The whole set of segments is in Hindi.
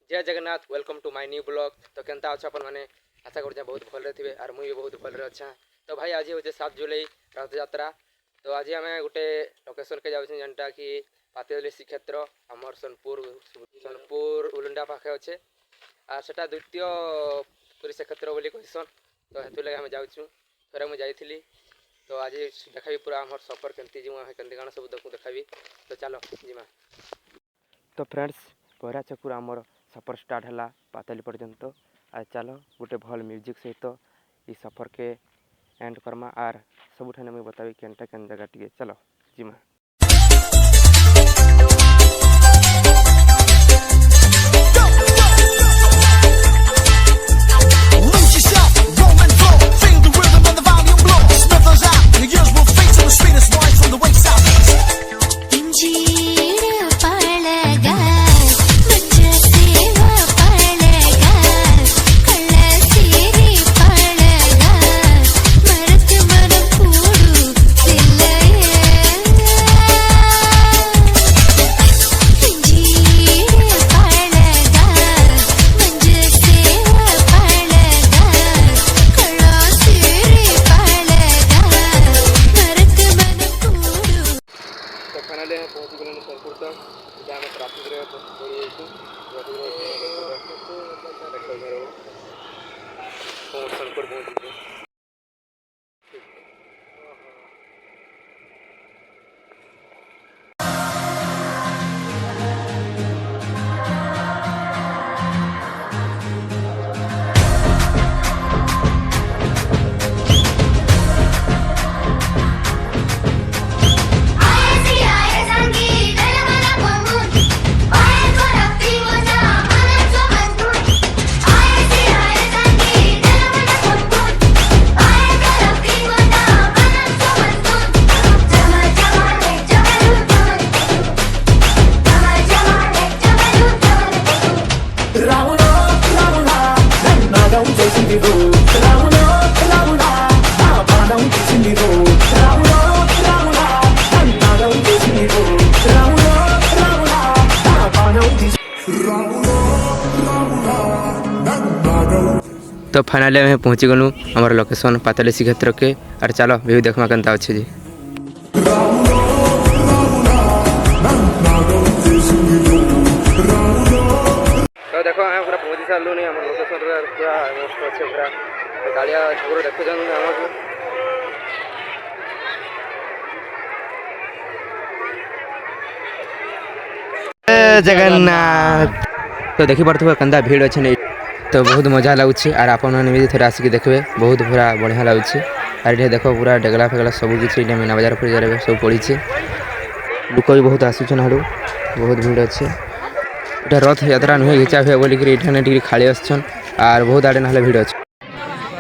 जय Jagannath welcome to my new blog. तो केनता अच्छा अपन मैंने आशा कर बहुत भल थे और मुझे बहुत भल अच्छा। तो भाई आज हूँ 7 जुलाई रथ यात्रा। तो आज आम गोटे लोकेशन के जाऊँ जेनटा कि पातली श्रीक्षेत्र आमर सोनपुर उलुंडा पाखे अच्छे और सेटा द्वितीय पुरी श्रीक्षेत्र बोली कहसन। तो हेतु लगे आम जाऊँ थोड़े मुझे जाइली। तो आज देखा पूरा आम सफर केमती जीमा के कण सब देखा। तो चलो जीमा। तो फ्रेंड्स पहरा चकुर आमर सफर स्टार्ट है पाताली पर्यंत। आज चलो गोटे भल म्यूजिक सहित ये सफर के एंड करमा आर सबुठाने मुझे बताबी केनटा केन जगह टे चलो जीमा। तो फाइनाली हमें पहुँची गलु हमारे लोकेशन पाताली श्रीक्षेत्र के। और चलो व्यू देखमा केनता अच्छे जी। तो देखो हमें पूरा पहुँची सारू नहीं हमारे लोकेशन पूरा मस्त अच्छे पूरा गाड़िया छगुर देखुन आमको। जगन्नाथ तो देखी पार्थ कंदा भीड़ अच्छे नहीं। तो बहुत मजा लगुच और आप थोड़ा आसिक देखिए बहुत पूरा बढ़िया लगुच। और ये देख पूरा डेगला फेगला सब किसी मीना बजार फजार सब पड़ी लोक भी बहुत आसुचन हाड़ू बहुत भीड़ अच्छे। यहाँ रथ यात्रा नुहे घिचा हुए बोलिक खाली आसन और बहुत आड़े ना भीड़ अच्छे।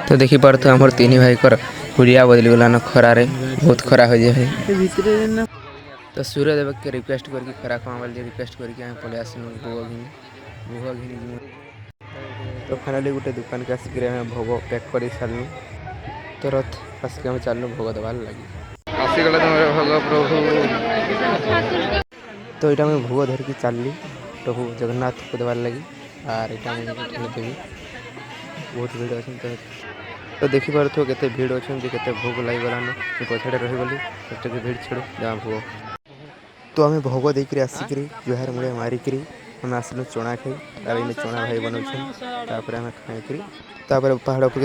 तो देखी पार्थ आमर तीन भाई कर हुलिया बदली गलान खरारे बहुत खरा हो जाए। तो सूर्यदेव के रिक्वेस्ट करके खरा कमा रिक्वेस्ट करके पलि आसन भोग घिनी। तो फाइनाली गोटे दुकान के आसिक भोग पैक कर सारू। तो रथ आसिक चलू भोग देवार लगे आसीगला भोग प्रभु। तो यहाँ मुझे भोग धरिकी चलली प्रभु जगन्नाथ को देवार लगी और यहाँ देवी बहुत भीड़ अच्छे। तो देखी पार्थ के भीड़ अच्छे के भोग लगी गलान पछाड़े रहीगली भीड़ छाड़ू जहाँ भोग। तो आम भोग देकर आसिक जुहार मुड़े मारिक हमें आसलु चना खाई और चना भाई बनाऊर आम खाई पहाड़ उपर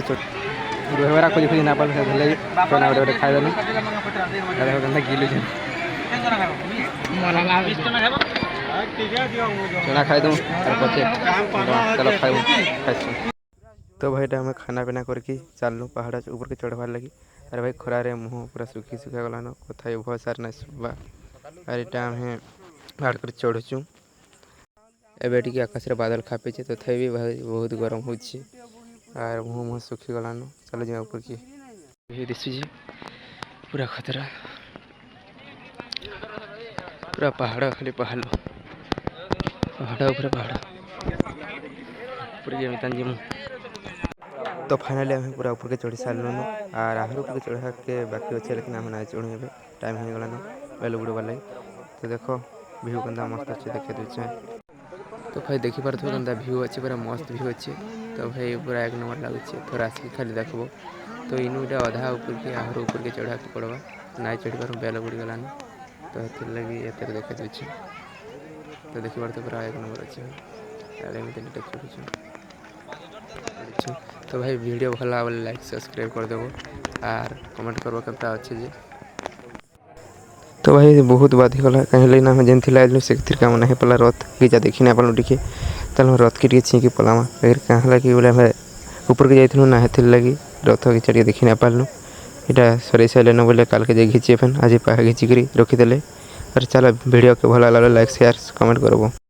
रोहरा खोजी खोजी ना पाले चना गोटे गोटे खाईदेलु गिलु चना खाईदू पचे चलो खाई। तो भाई हमें खाना पीना करके चलू पहाड़ ऊपर के चढ़वार लगी। अरे भाई खरारे मुँह पूरा सुखी सुखा गलान कथा बहुत सार ना सुबा और यहाँ हमें पहाड़ कर चढ़ुचु। एबे टी आकाश बादल खापी तथा भी भाई बहुत गरम हो और मुँह सुखी गलान। चलो जा ऊपर की दिशुची पूरा खतरा पूरा पहाड़ खाली पहाड़ पहाड़ ऊपर पहाड़ पूरी जी। तो फाइनाली हमें पूरा ऊपर के चढ़ी सारूँ और आहर ऊपर के चढ़ा के बाकी अच्छे लेकिन आम ना चढ़ू ए टाइम हो गलान बेल बुड़बार लगे। तो देख व्यू कंदा मस्त अच्छे देखे दूचे। तो भाई देखिपारे केन्ता व्यू अच्छे पूरा मस्त व्यू अच्छे तो भाई पूरा एक नंबर लगुचे थोड़ा आसिक खाली देखब तो इनू इटा अधा ऊपर के आहर ऊपर के चढ़ा के पड़वा नाई चढ़ी पार बेल बुड़ी गलानी तो हेतिर लगी एतर देखा दूचे तो देखिपारे तो पूरा एक नंबर अच्छे आड़े में तो भाई वीडियो भल लगा लाइक सब्सक्राइब कर देव आर कमेंट करवा केनता अच्छे जे तो भाई बहुत बात गला कहीं लेना हम जेन थिला से काम नहीं पला रथ गीचा देखी ना पालू टिके तल रथ के छींकी पलामा अगर कहाँ लगी बोले हमें ऊपर के जाइलु ना हेथिर लगी रथ गीचा देखी ना पालू इटा सर सारे बोले काल के जाए घीचे फेन आज पाहा घीचिकी रखीदे और चलो वीडियो के भल लगे लाइक शेयर कमेंट करब।